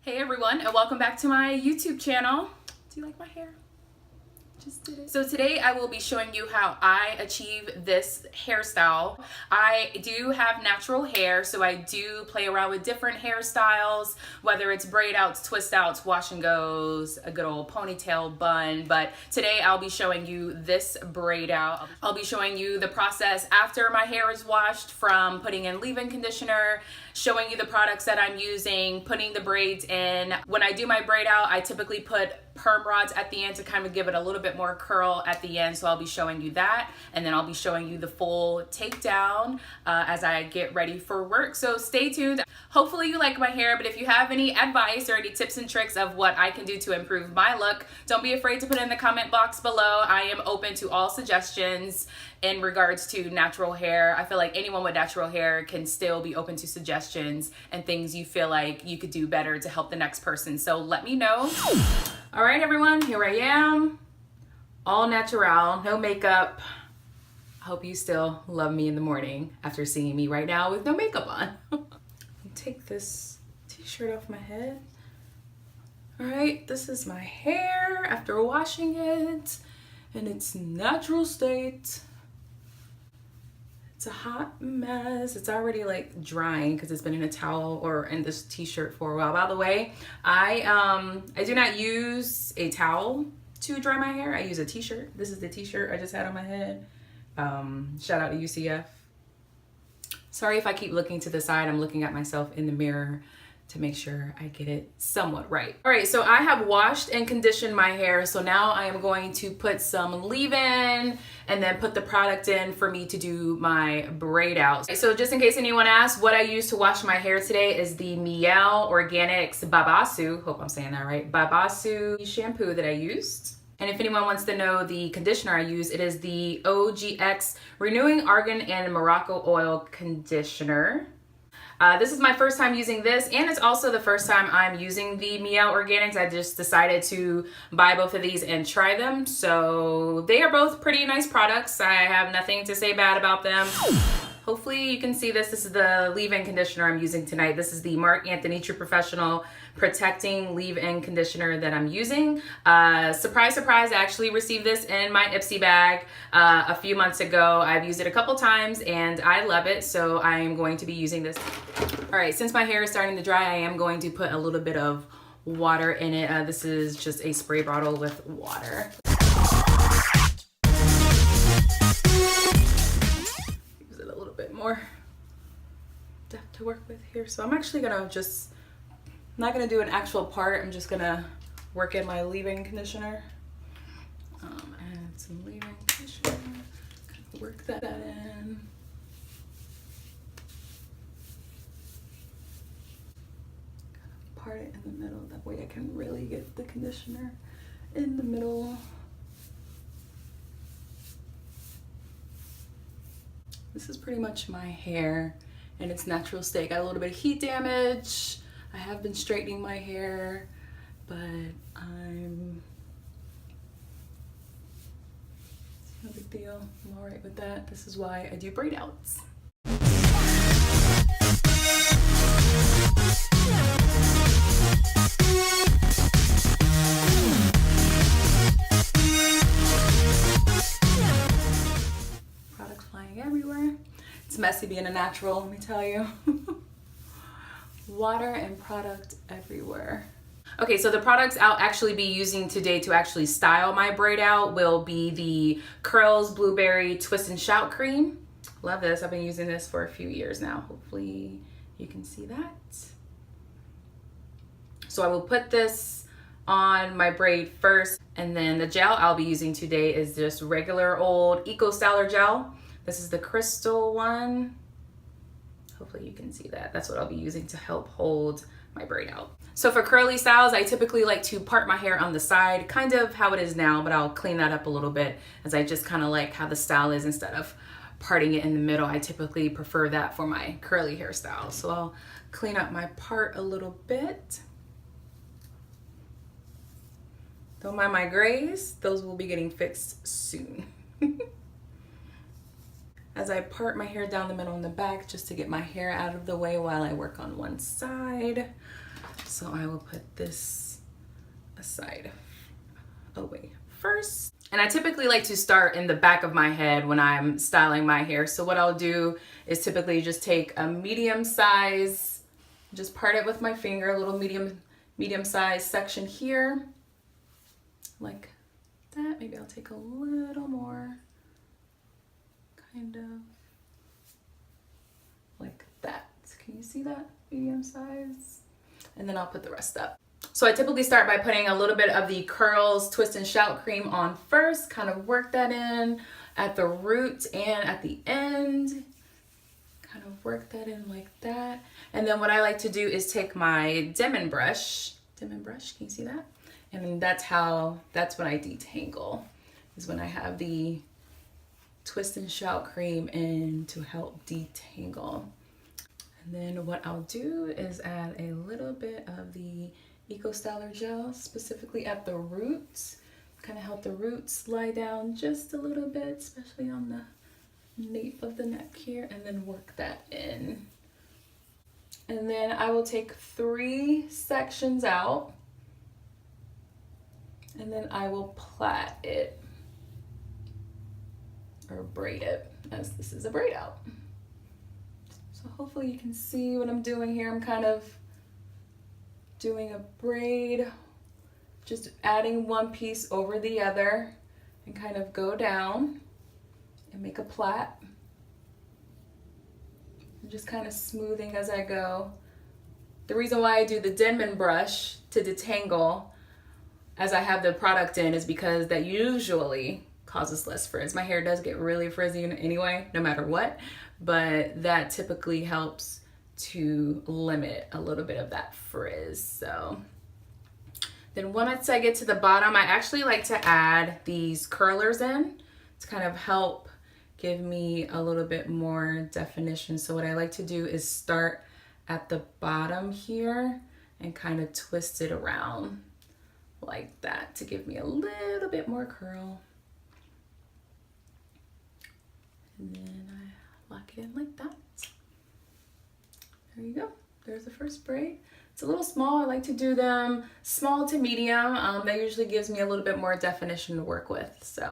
Hey everyone, and welcome back to my YouTube channel. Do you like my hair? Just did it. So today I will be showing you how I achieve this hairstyle. I do have natural hair, so I do play around with different hairstyles, whether it's braid outs, twist outs, wash and goes, a good old ponytail bun. But today I'll be showing you this braid out. I'll be showing you the process after my hair is washed, from putting in leave-in conditioner, showing you the products that I'm using, putting the braids in. When I do my braid out, I typically put perm rods at the end to kind of give it a little bit more curl at the end. So I'll be showing you that, and then I'll be showing you the full takedown as I get ready for work. So stay tuned. Hopefully you like my hair, but if you have any advice or any tips and tricks of what I can do to improve my look, don't be afraid to put it in the comment box below. I am open to all suggestions in regards to natural hair. I feel like anyone with natural hair can still be open to suggestions and things you feel like you could do better to help the next person. So let me know. All right, everyone, here I am, all natural, no makeup. I hope you still love me in the morning after seeing me right now with no makeup on. Take this t-shirt off my head. All right, this is my hair after washing it in its natural state. It's a hot mess. It's already like drying because it's been in a towel or in this t-shirt for a while. By the way, I do not use a towel to dry my hair. I use a t-shirt. This is the t-shirt I just had on my head. Shout out to UCF. Sorry if I keep looking to the side. I'm looking at myself in the mirror to make sure I get it somewhat right. All right, so I have washed and conditioned my hair. So now I am going to put some leave-in and then put the product in for me to do my braid out. So just in case anyone asks, what I use to wash my hair today is the Mielle Organics Babassu, hope I'm saying that right, Babassu shampoo that I used. And if anyone wants to know the conditioner I use, it is the OGX Argan Oil Conditioner. This is my first time using this, and it's also the first time I'm using the Mielle Organics. I just decided to buy both of these and try them. So they are both pretty nice products. I have nothing to say bad about them. Hopefully you can see this. This is the leave-in conditioner I'm using tonight. This is the Marc True Professional Protecting Leave-In Conditioner that I'm using. Surprise, surprise, I actually received this in my Ipsy bag a few months ago. I've used it a couple times and I love it, so I am going to be using this. All right, since my hair is starting to dry, I am going to put a little bit of water in it. This is just a spray bottle with water. More depth to work with here. So I'm actually gonna not gonna do an actual part. I'm just gonna work in my leave-in conditioner. Add some leave-in conditioner, kind of work that in. Kind of part it in the middle. That way I can really get the conditioner in the middle. This is pretty much my hair in its natural state. Got a little bit of heat damage. I have been straightening my hair, but I'm no big deal. I'm all right with that. This is why I do braid outs. Everywhere. It's messy being a natural, let me tell you. Water and product everywhere. Okay, so the products I'll actually be using today to actually style my braid out will be the Curls Blueberry Twist and Shout Cream. Love this. I've been using this for a few years now. Hopefully you can see that. So I will put this on my braid first, and then the gel I'll be using today is just regular old EcoStyler Gel. This is the crystal one. Hopefully you can see that. That's what I'll be using to help hold my braid out. So for curly styles, I typically like to part my hair on the side, kind of how it is now, but I'll clean that up a little bit, as I just kind of like how the style is instead of parting it in the middle. I typically prefer that for my curly hairstyle. So I'll clean up my part a little bit. Don't mind my grays. Those will be getting fixed soon. As I part my hair down the middle and the back just to get my hair out of the way while I work on one side. So I will put this aside away first. And I typically like to start in the back of my head when I'm styling my hair. So what I'll do is typically just take a medium size, just part it with my finger, a little medium size section here, like that. Maybe I'll take a little more, kind of like that. Can you see that? Medium size. And then I'll put the rest up. So I typically start by putting a little bit of the Curls Twist and Shout Cream on first, kind of work that in at the root and at the end. Kind of work that in like that. And then what I like to do is take my Denman brush, can you see that? And that's when I detangle, is when I have the Twist and Shout Cream in to help detangle. And then what I'll do is add a little bit of the EcoStyler Gel, specifically at the roots. Kind of help the roots lie down just a little bit, especially on the nape of the neck here, and then work that in. And then I will take 3 sections out, and then I will plait it, or braid it, as this is a braid out. So hopefully you can see what I'm doing here. I'm kind of doing a braid, just adding one piece over the other, and kind of go down and make a plait. I'm just kind of smoothing as I go. The reason why I do the Denman brush to detangle as I have the product in is because that usually causes less frizz. My hair does get really frizzy anyway, no matter what, but that typically helps to limit a little bit of that frizz. So then once I get to the bottom, I actually like to add these curlers in to kind of help give me a little bit more definition. So what I like to do is start at the bottom here and kind of twist it around like that to give me a little bit more curl. And then I lock it in like that. There you go. There's the first braid. It's a little small. I like to do them small to medium. That usually gives me a little bit more definition to work with. So.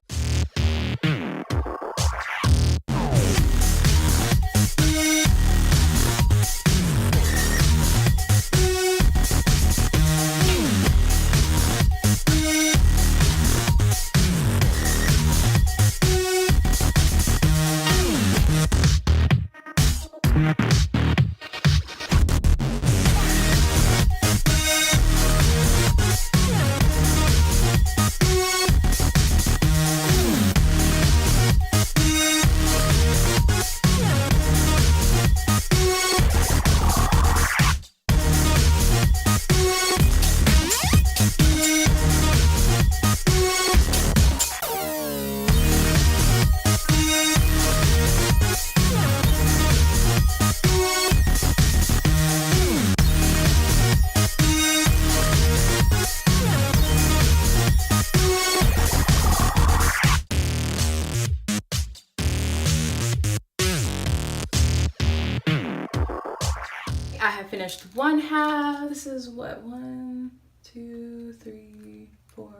I have finished one half. This is what, 1, 2, 3, 4,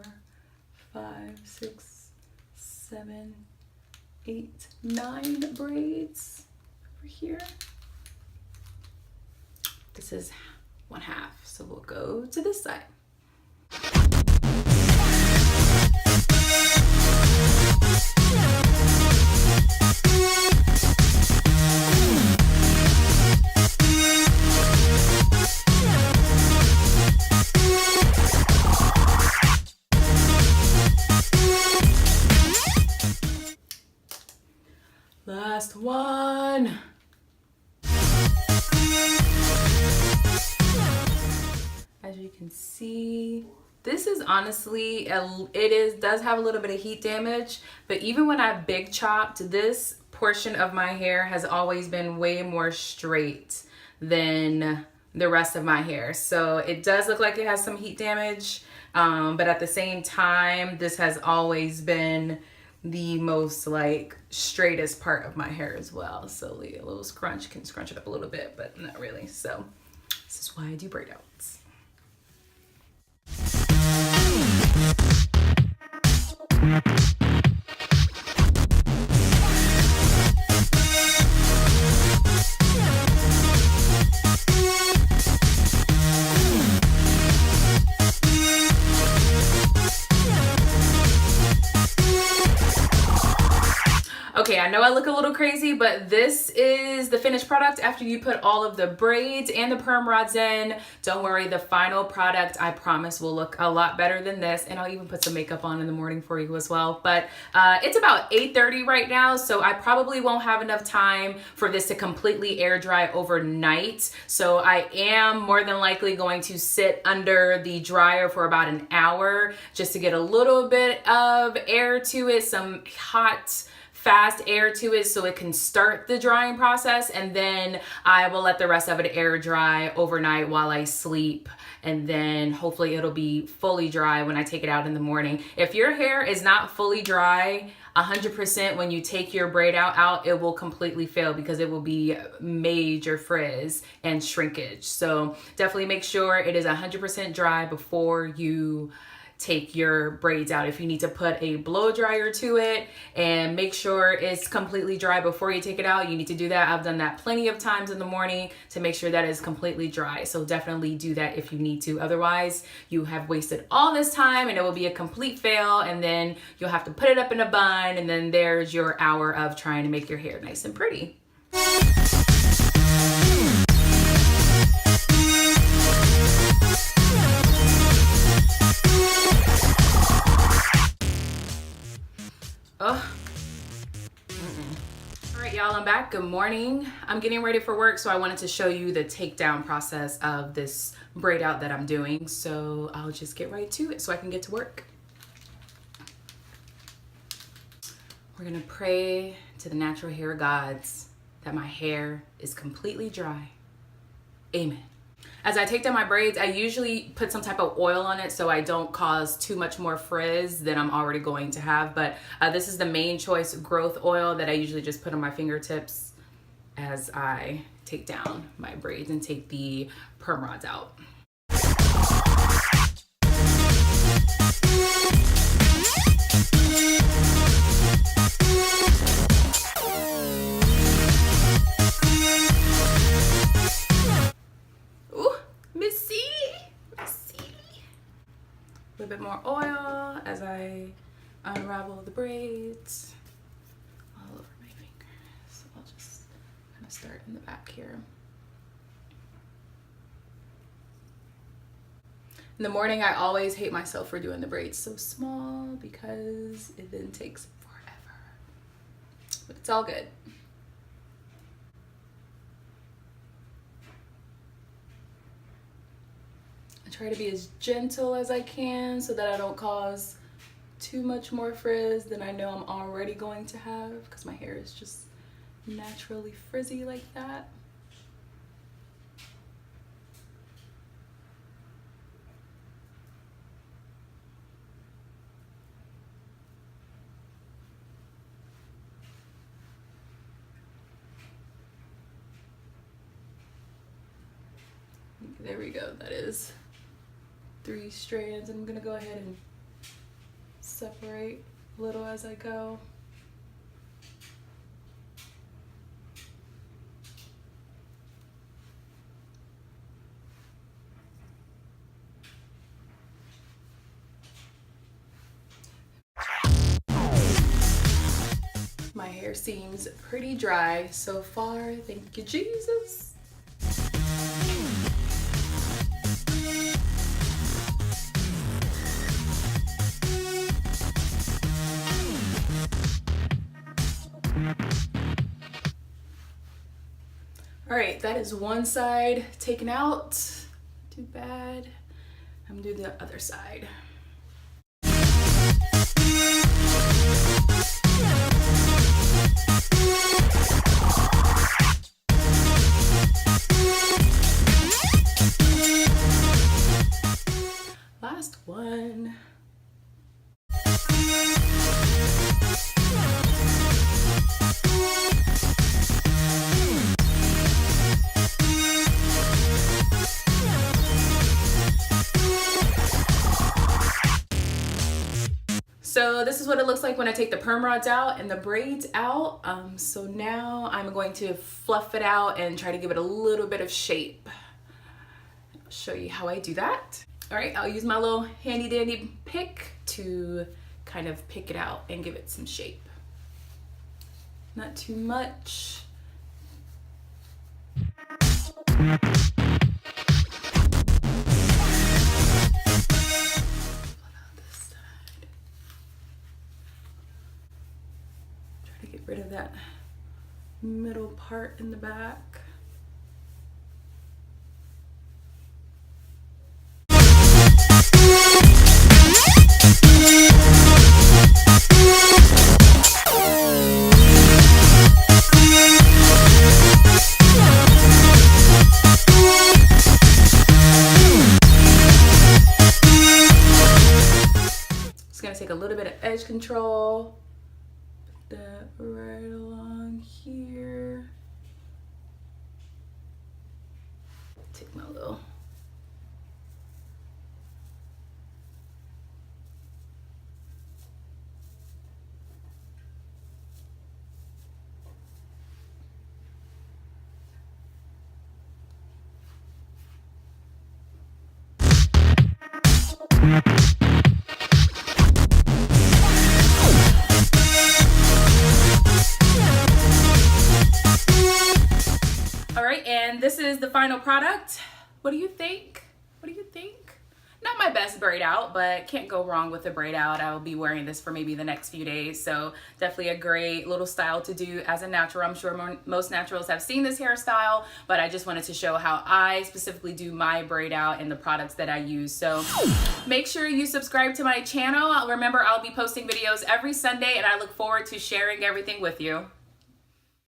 5, 6, 7, 8, 9 braids over here. This is one half, so we'll go to this side. Last one. As you can see, this is honestly, does have a little bit of heat damage, but even when I've big chopped, this portion of my hair has always been way more straight than the rest of my hair. So it does look like it has some heat damage, but at the same time, this has always been the most like straightest part of my hair as well. So a little scrunch can scrunch it up a little bit, but not really. So this is why I do braid outs. Okay, I know I look a little crazy, but this is the finished product after you put all of the braids and the perm rods in. Don't worry, the final product, I promise, will look a lot better than this, and I'll even put some makeup on in the morning for you as well. But it's about 8:30 right now, so I probably won't have enough time for this to completely air dry overnight. So I am more than likely going to sit under the dryer for about an hour just to get a little bit of air to it, some hot, fast air to it so it can start the drying process, and then I will let the rest of it air dry overnight while I sleep, and then hopefully it'll be fully dry when I take it out in the morning. If your hair is not fully dry 100% when you take your braid out, it will completely fail because it will be major frizz and shrinkage. So definitely make sure it is 100% dry before you take your braids out. If you need to put a blow dryer to it and make sure it's completely dry before you take it out, you need to do that. I've done that plenty of times in the morning to make sure that it's completely dry. So definitely do that if you need to. Otherwise, you have wasted all this time and it will be a complete fail, and then you'll have to put it up in a bun, and then there's your hour of trying to make your hair nice and pretty. Alright y'all, I'm back. Good morning. I'm getting ready for work, so I wanted to show you the takedown process of this braid out that I'm doing. So I'll just get right to it so I can get to work. We're gonna pray to the natural hair gods that my hair is completely dry. Amen. As I take down my braids, I usually put some type of oil on it so I don't cause too much more frizz than I'm already going to have. But this is the Main Choice growth oil that I usually just put on my fingertips as I take down my braids and take the perm rods out. A little bit more oil as I unravel the braids all over my fingers. So I'll just kind of start in the back here. In the morning, I always hate myself for doing the braids so small because it then takes forever. But it's all good. Try to be as gentle as I can so that I don't cause too much more frizz than I know I'm already going to have, because my hair is just naturally frizzy like that. There we go, that is 3 strands. I'm gonna go ahead and separate a little as I go. My hair seems pretty dry so far. Thank you, Jesus. All right, that is one side taken out. Too bad. I'm gonna do the other side. Last one. So this is what it looks like when I take the perm rods out and the braids out. So now I'm going to fluff it out and try to give it a little bit of shape. I'll show you how I do that. All right, I'll use my little handy dandy pick to kind of pick it out and give it some shape. Not too much. Get rid of that middle part in the back. Just gonna take a little bit of edge control. That right along here. Take my little and this is the final product. What do you think? What do you think? Not my best braid out, but can't go wrong with a braid out. I will be wearing this for maybe the next few days. So definitely a great little style to do as a natural. I'm sure most naturals have seen this hairstyle, but I just wanted to show how I specifically do my braid out and the products that I use. So make sure you subscribe to my channel. Remember, I'll be posting videos every Sunday and I look forward to sharing everything with you.